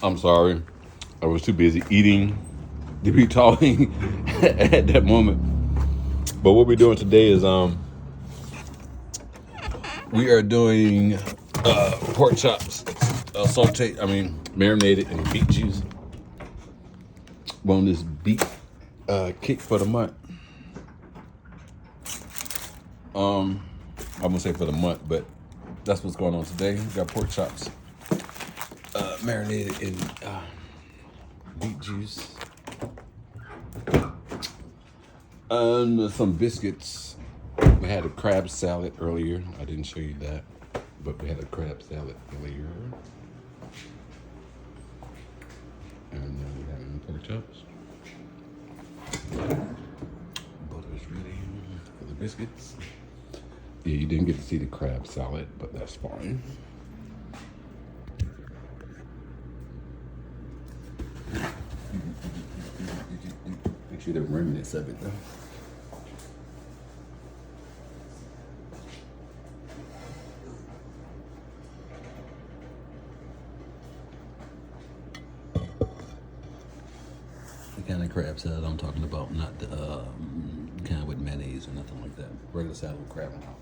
I'm sorry. I was too busy eating to be talking at that moment. But what we're doing today is we are doing pork chops, marinated in beet juice. We're on this beet kick for the month. I'm gonna say for the month, but that's what's going on today. We got pork chops marinated in beet juice. Some biscuits. We had a crab salad earlier. I didn't show you that, but we had a crab salad earlier. And then we have pork chops. Butter is ready for the biscuits. Yeah, you didn't get to see the crab salad, but that's fine. Make sure the remnants of it though. The kind of crab salad I'm talking about, not the kind with mayonnaise or nothing like that. Regular salad with crab and all.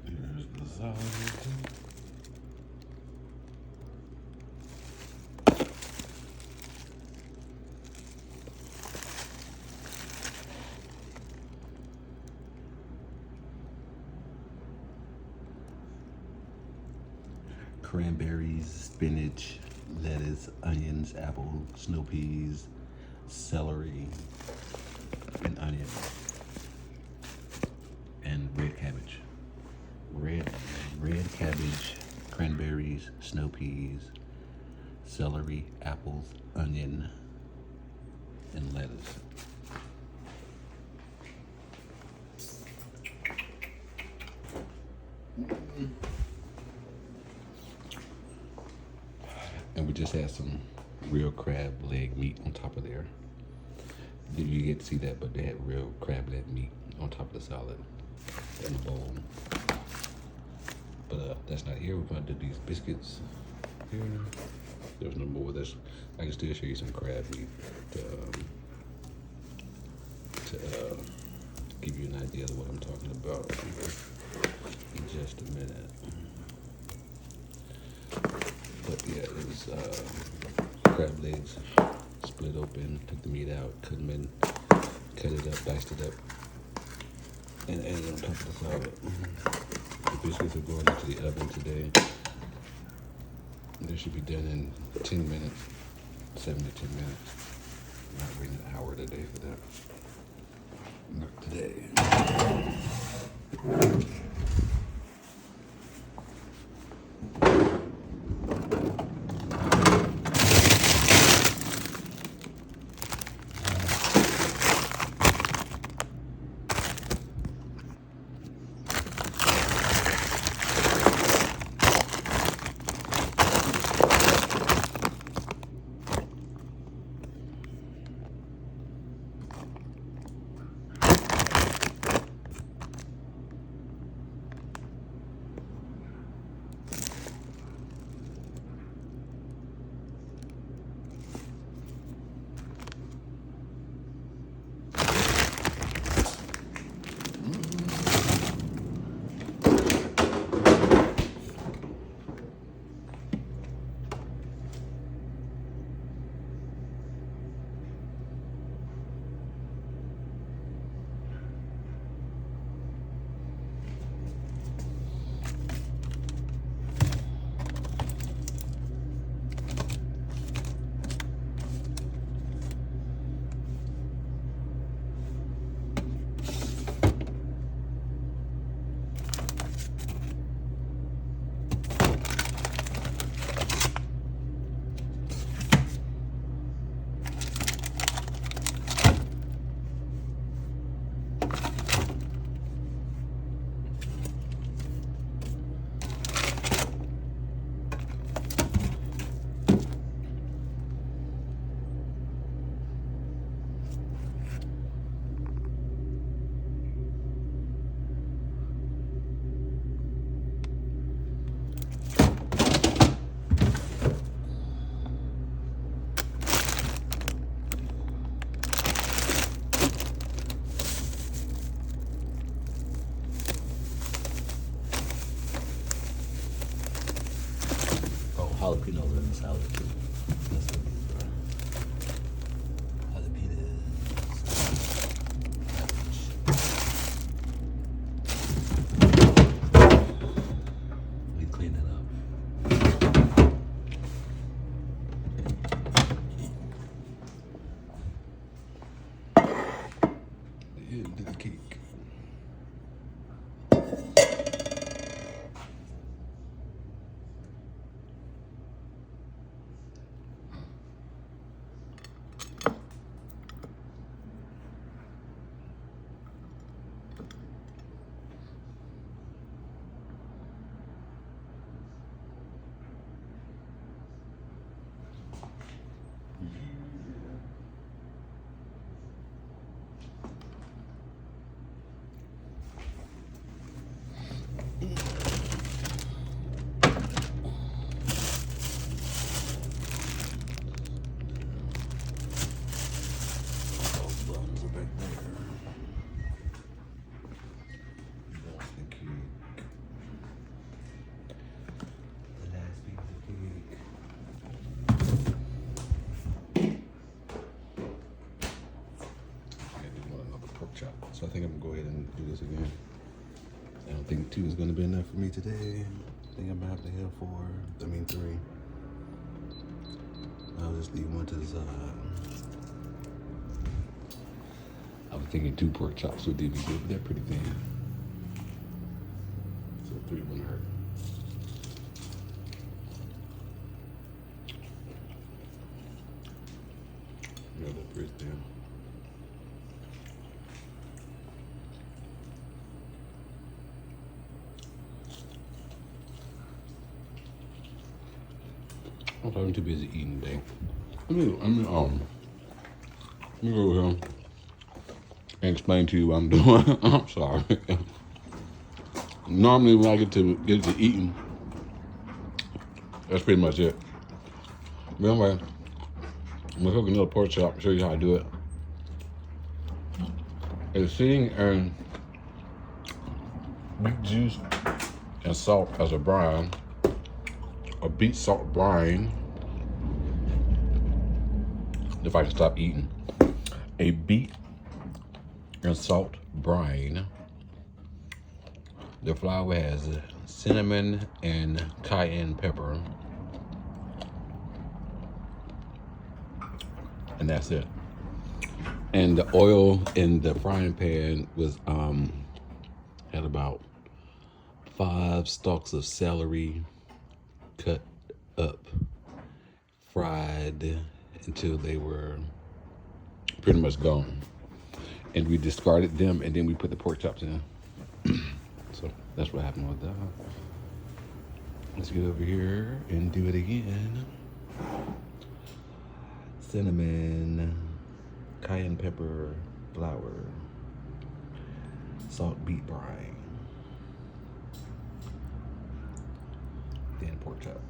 Here's the salad. Cranberries, spinach, lettuce, onions, apple, snow peas, celery, and onion, and red cabbage. Red cabbage, cranberries, snow peas, celery, apples, onion, and lettuce. And we just had some real crab leg meat on top of there. You get to see that, but they had real crab leg meat on top of the salad in a bowl. But that's not here. We're gonna do these biscuits here. There's no more. I can still show you some crab meat to give you an idea of what I'm talking about here in just a minute. But yeah, it was crab legs, split open, took the meat out, cut them in, cut it up, diced it up, and added it on top of the salad. The biscuits are going into the oven today. They should be done in 10 minutes, 7 to 10 minutes. I'm not waiting an hour today for that. Not today. get into the cake. So I think I'm gonna go ahead and do this again. I don't think 2 is gonna be enough for me today. I think I'm gonna have to have 3. I'll just leave 1 to the side. I was thinking 2 pork chops would do me good, but they're pretty thin. So 3 wouldn't hurt. Yeah, they're pretty thin. I'm too busy eating today. Let me go over here and explain to you what I'm doing. I'm sorry. Normally when I get to eating, that's pretty much it. But anyway, I'm gonna cook another pork chop and show you how I do it. It's sitting in beet juice and salt as a brine, a beet salt brine. If I can stop eating, a beet and salt brine. The flour has cinnamon and cayenne pepper, and that's it. And the oil in the frying pan was had about 5 stalks of celery cut up, fried until they were pretty much gone. And we discarded them, and then we put the pork chops in. So that's what happened with that. Let's get over here and do it again. Cinnamon, cayenne pepper, flour, salt beet brine, then pork chop.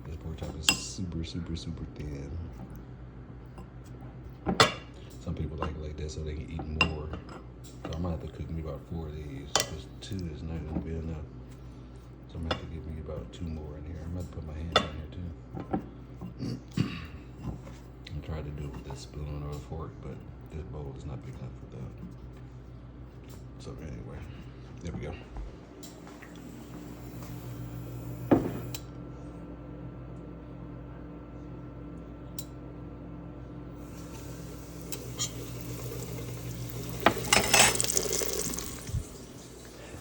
This pork chop is super thin. Some people like it like that so they can eat more. So I'm gonna have to cook me about 4 of these because 2 is not gonna be enough. So I'm gonna have to give me about 2 more in here. I'm gonna put my hand down here too. I'm trying to do it with this spoon or a fork, but this bowl is not big enough for that. So anyway, there we go.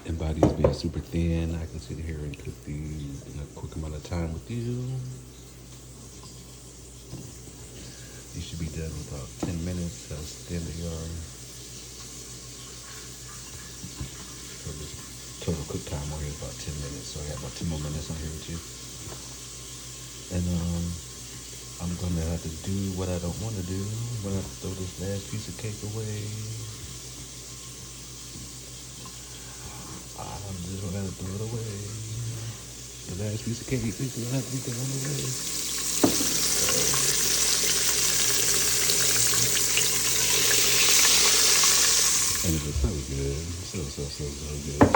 And by these being super thin, I can sit here and cook these in a quick amount of time with you. These should be done in about 10 minutes. How thin they are. So the total cook time on here is about 10 minutes. So I got about 10 more minutes on here with you. And I'm gonna have to do what I don't want to do. I'm gonna have to throw this last piece of cake away. I'm just gonna have to throw it away. The last piece of cake is gonna have to be thrown away. And it was so good. So good.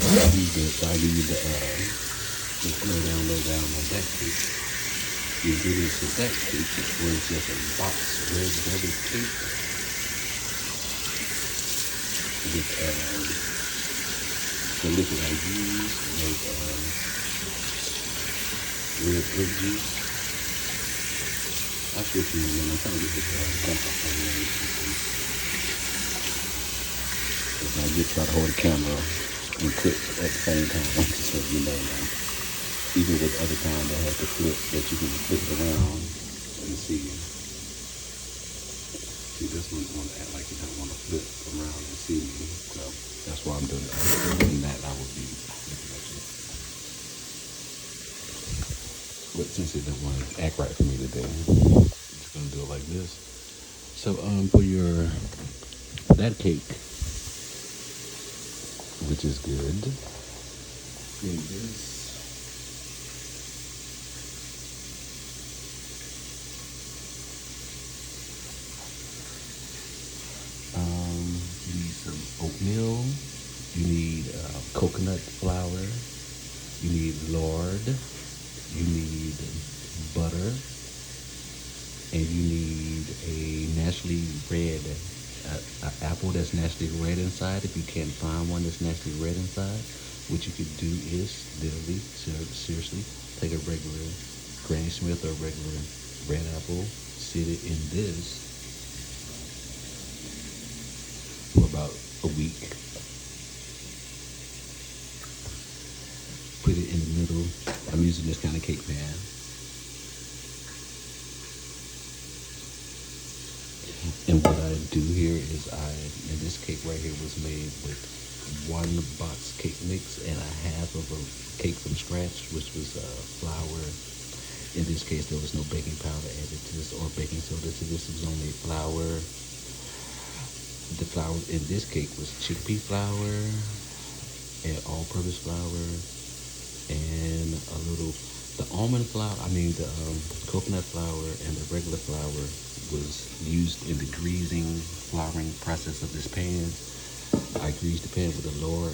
I need to slow down on that cake. The ingredients of that cake was just a box red velvet cake with the liquid I used. red grape juice. I switch you in. I'm trying to get this comfort from you. I just try to hold the camera and cook at the same time. I'm just letting you know now. Even with other time that has the flip that you can flip it around and see. See, this one want to act like you don't want to flip around and see me. So that's why I'm doing it. Doing that, I would be looking at you. But since it doesn't want to act right for me today, I'm just gonna do it like this. So for your that cake, which is good, in this. You need some oatmeal. You need coconut flour. You need lard. You need butter. And you need a naturally red apple that's naturally red inside. If you can't find one that's naturally red inside, what you could do is literally, seriously, take a regular Granny Smith or regular red apple, sit it in this for about a week. Put it in the middle. I'm using this kind of cake pan. And what I do here is and this cake right here was made with 1 box cake mix and a half of a cake from scratch, which was flour. In this case, there was no baking powder added to this or baking soda to this. It was only flour. The flour in this cake was chickpea flour and all-purpose flour and a little, the almond flour, the coconut flour and the regular flour was used in the greasing, flouring process of this pan. I greased the pan with the lard,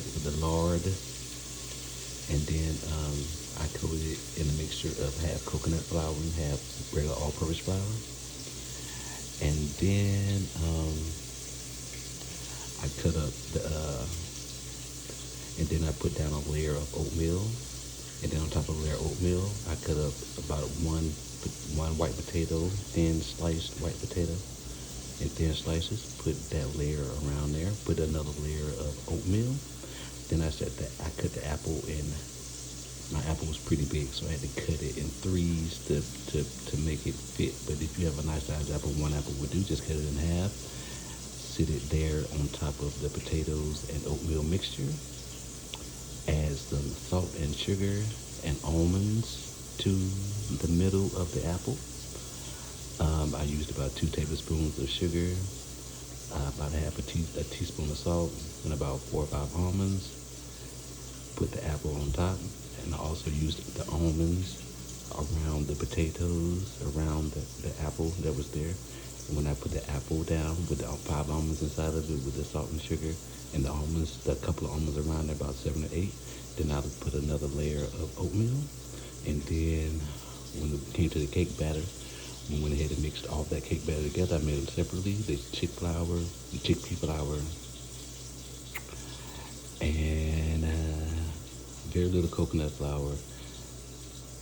and then I coated it in a mixture of half coconut flour and half regular all-purpose flour. And then I cut up and then I put down a layer of oatmeal. And then on top of the layer of oatmeal, I cut up about one white potato, thin sliced white potato, in thin slices. Put that layer around there. Put another layer of oatmeal. Then I cut the apple in. My apple was pretty big, so I had to cut it in 3s to make it fit. But if you have a nice sized apple, 1 apple would do. Just cut it in half. Sit it there on top of the potatoes and oatmeal mixture. Add some salt and sugar and almonds to the middle of the apple. I used about 2 tablespoons of sugar, about a teaspoon of salt, and about 4 or 5 almonds. Put the apple on top, and I also used the almonds around the potatoes, around the apple that was there. And when I put the apple down with the 5 almonds inside of it with the salt and sugar and the almonds, a couple of almonds around there, about 7 or 8, then I would put another layer of oatmeal. And then when it came to the cake batter, we went ahead and mixed all that cake batter together. I made them separately, the chickpea flour, and very little coconut flour,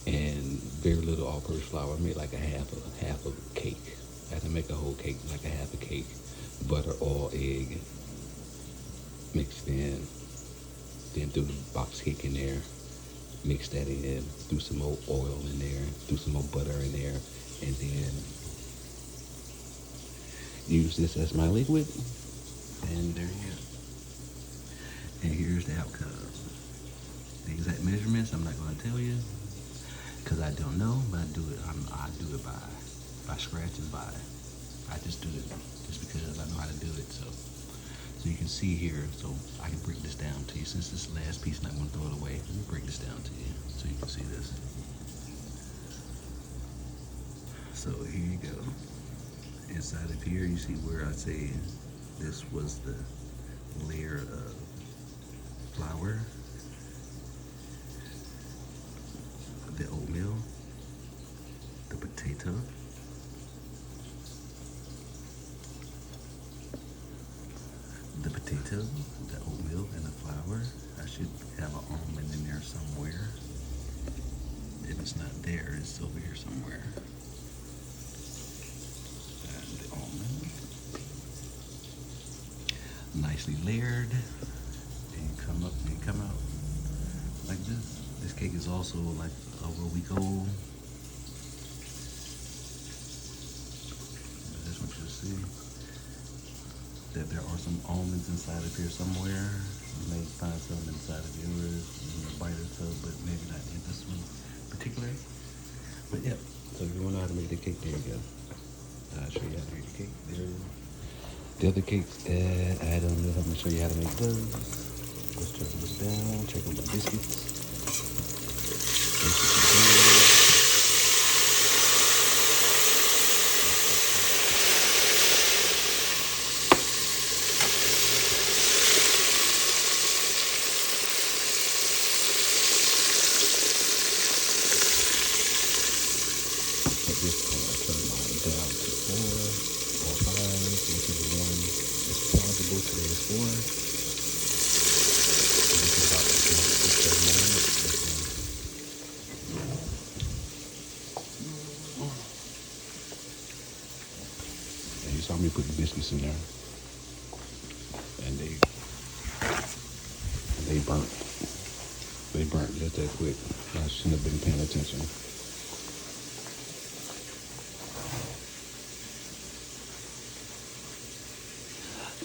and very little all-purpose flour. I made like a half of cake. I had to make a whole cake, like a half a cake. Butter, oil, egg, mixed in. Then threw the box cake in there, mix that in, threw some more oil in there, threw some more butter in there, and then use this as my liquid. And there you go. And here's the outcome. The exact measurements I'm not going to tell you because I don't know, but I do it by scratch and by. I just do it just because I know how to do it. So you can see here, so I can break this down to you. Since this last piece, and I'm going to throw it away, let me break this down to you so you can see this. So here you go. Inside of here, you see where I say this was the layer of flour, the oatmeal, the potato, the oatmeal, and the flour. I should have an almond in there somewhere. and it's not there. It's over here somewhere. And the almond, nicely layered, and you come up and you come out like this. This cake is also like where we go. I just want you to see that there are some almonds inside of here somewhere. You may find some inside of yours in a bite or so, but maybe not in this one particularly. But yeah, so if you want to know how to make the cake, there you go. I'll show you how to make the cake. There it is. The other cakes, I don't know. I'm going to show you how to make those. Let's check this down. Check on my biscuits. At this point, I turn mine down to 4 or 5, whichever one is plausible. Today is 4. And this is about 6, 7 more minutes. And you saw me put the biscuits in there, and they burnt. They burnt just that quick. I shouldn't have been paying attention.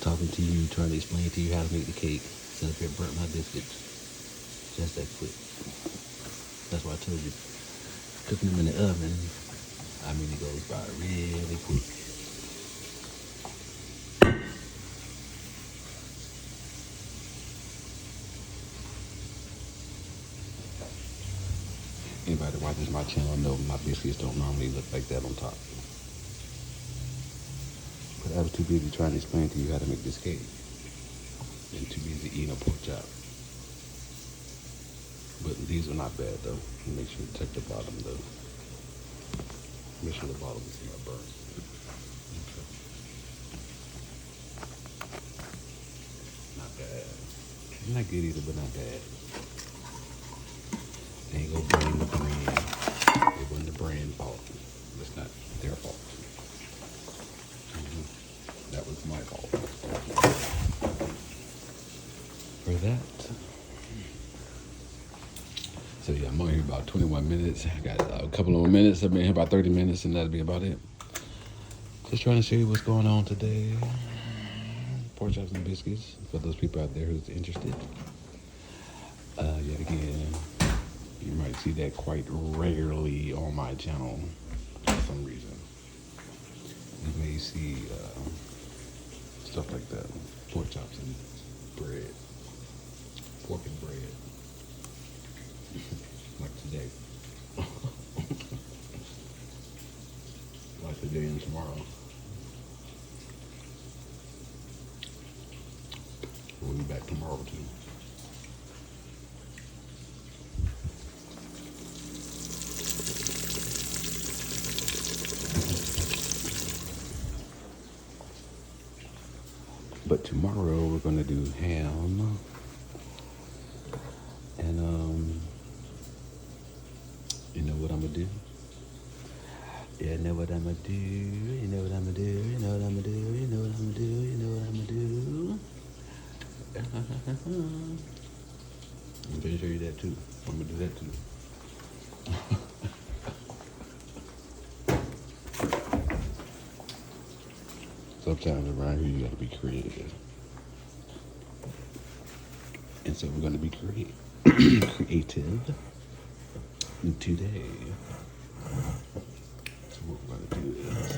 Talking to you, trying to explain to you how to make the cake. So if it burnt my biscuits, just that quick. That's why I told you, cooking them in the oven, I mean, it goes by really quick. Anybody that watches my channel know my biscuits don't normally look like that on top. But I was too busy trying to explain to you how to make this cake, and too busy eating a pork chop. But these are not bad though. Make sure to check the bottom though. Make sure the bottom is not burnt. Okay. Not bad. Not good either, but not bad. They ain't gonna blame the brand. It wasn't the brand fault. It's not their fault. That was my fault. For that. So yeah, I'm only here about 21 minutes. I got a couple more minutes. I've been here about 30 minutes, and that'll be about it. Just trying to show you what's going on today. Pork chops and biscuits for those people out there who's interested. Yet again, you might see that quite regularly on my channel for some reason. You may see stuff like that, pork chops and bread, pork and bread, like today, like today and tomorrow. We'll be back tomorrow too. But tomorrow we're gonna do ham, and you know what I'm gonna do? Yeah, I know what I'm gonna do. You know what I'm gonna do. You know what I'm gonna do. You know what I'm gonna do. You know what I'm gonna do. I'm gonna show you that too. I'm gonna do that too. Sometimes around here you gotta be creative. And so we're gonna be creative today. So what we're gonna do is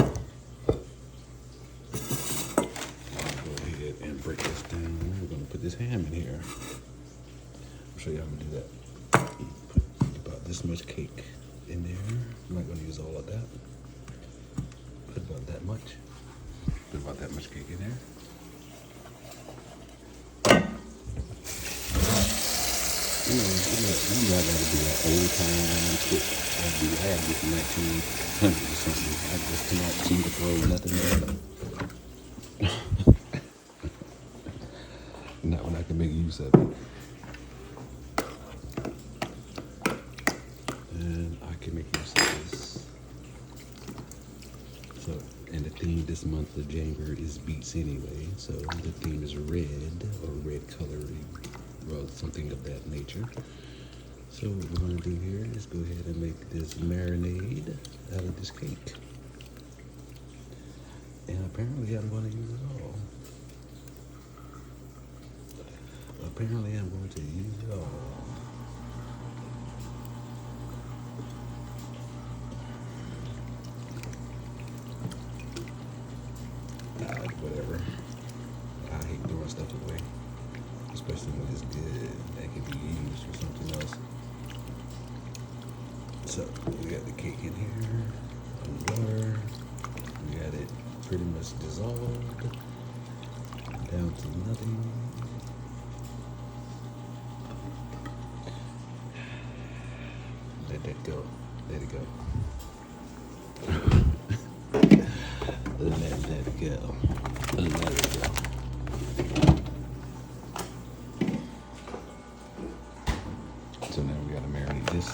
go ahead and break this down. We're gonna put this ham in here. I'll show you how I'm gonna do that. Put about this much cake in there. I'm not gonna use all of that. Put about that much. Put about that much cake in there. You know, I gotta be an old time cook. I had this in 1900 or something. I just cannot seem to throw nothing there. Not when I can make use of it. And to make use of this. So, and the theme this month of January is beets anyway. So the theme is red, or red coloring, well, something of that nature. So what we're going to do here is go ahead and make this marinade out of this cake. And apparently I'm going to use it all. Apparently I'm going to use it all. Whatever. I hate throwing stuff away, especially when it's good. That can be used for something else. So we got the cake in here, and water. We got it pretty much dissolved down to nothing. Let that go. Let it go. Let that go. Let it go. So now we gotta marinate this.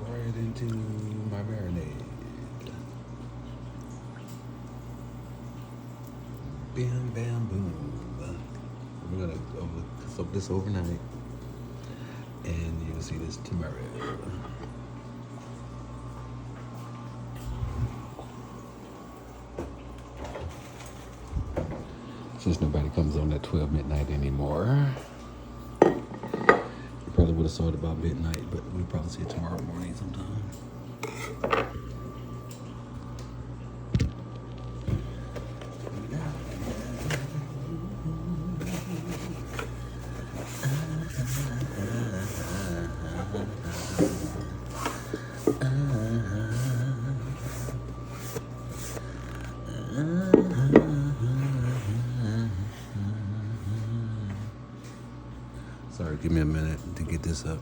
Right into my marinade. Bam, bam, boom. We're gonna soak this overnight, and you'll see this tomorrow. Since nobody comes on at 12 midnight anymore. Probably would have saw it about midnight, but we'll probably see it tomorrow morning sometime. Sorry, give me a minute to get this up.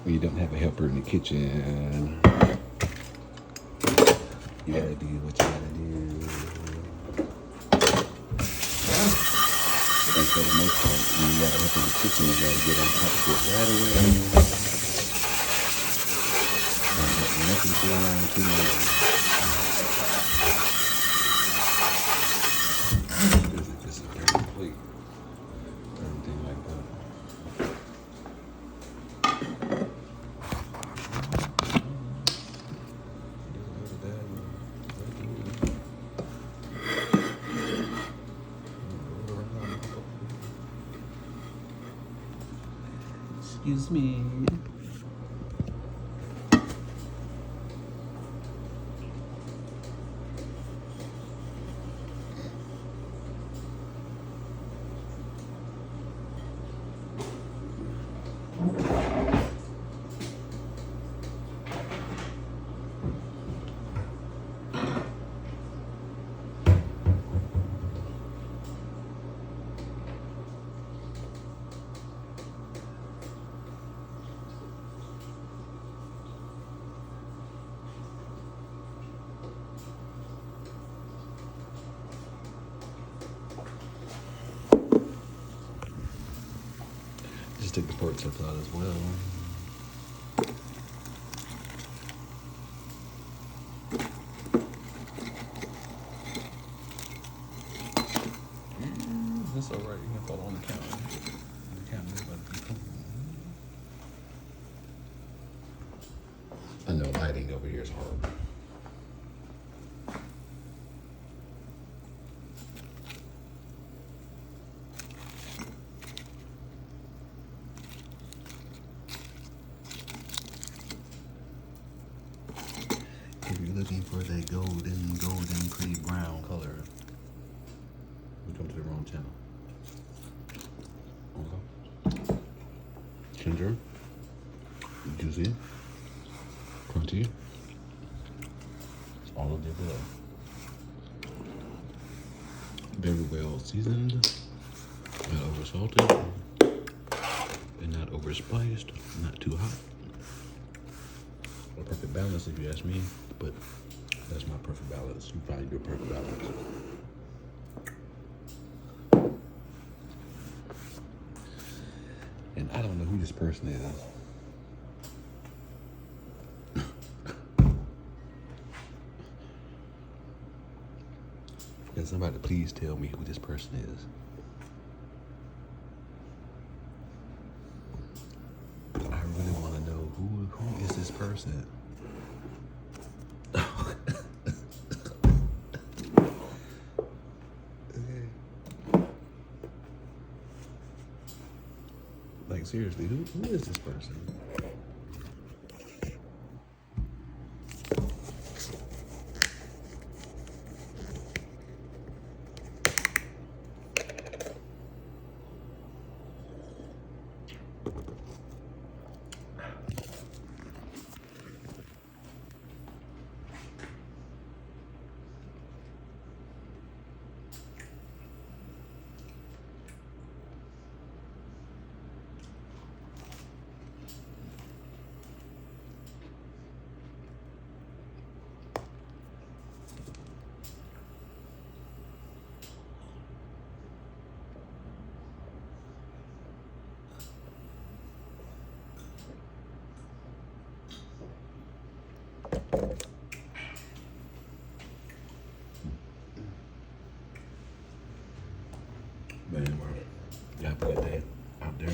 When you don't have a helper in the kitchen, you gotta do what you gotta do. And for the most part, when you got a helper in the kitchen, you gotta get on top of it right away. Nothing too long, too long. This is just a very complete. Everything like that. Excuse me. Take the pork chips out as well. That's all right. You can fall on the counter. The counter is about to be cool. I know lighting over here is horrible. If you're looking for that golden, pretty brown color, you come to the wrong channel. Okay. Ginger, juicy, crunchy, all of the above. Very well seasoned, not over salted, and not over spiced, not too hot. A perfect balance, if you ask me, but that's my perfect balance. You find your perfect balance. And I don't know who this person is. Can somebody please tell me who this person is? I really want to know who is this person? Like, seriously, who is this person? Man, bro, you have a good day out there.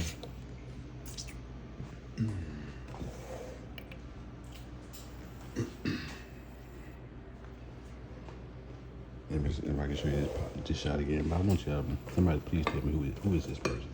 If I can show you this shot again, but I want y'all, somebody please tell me who is this person?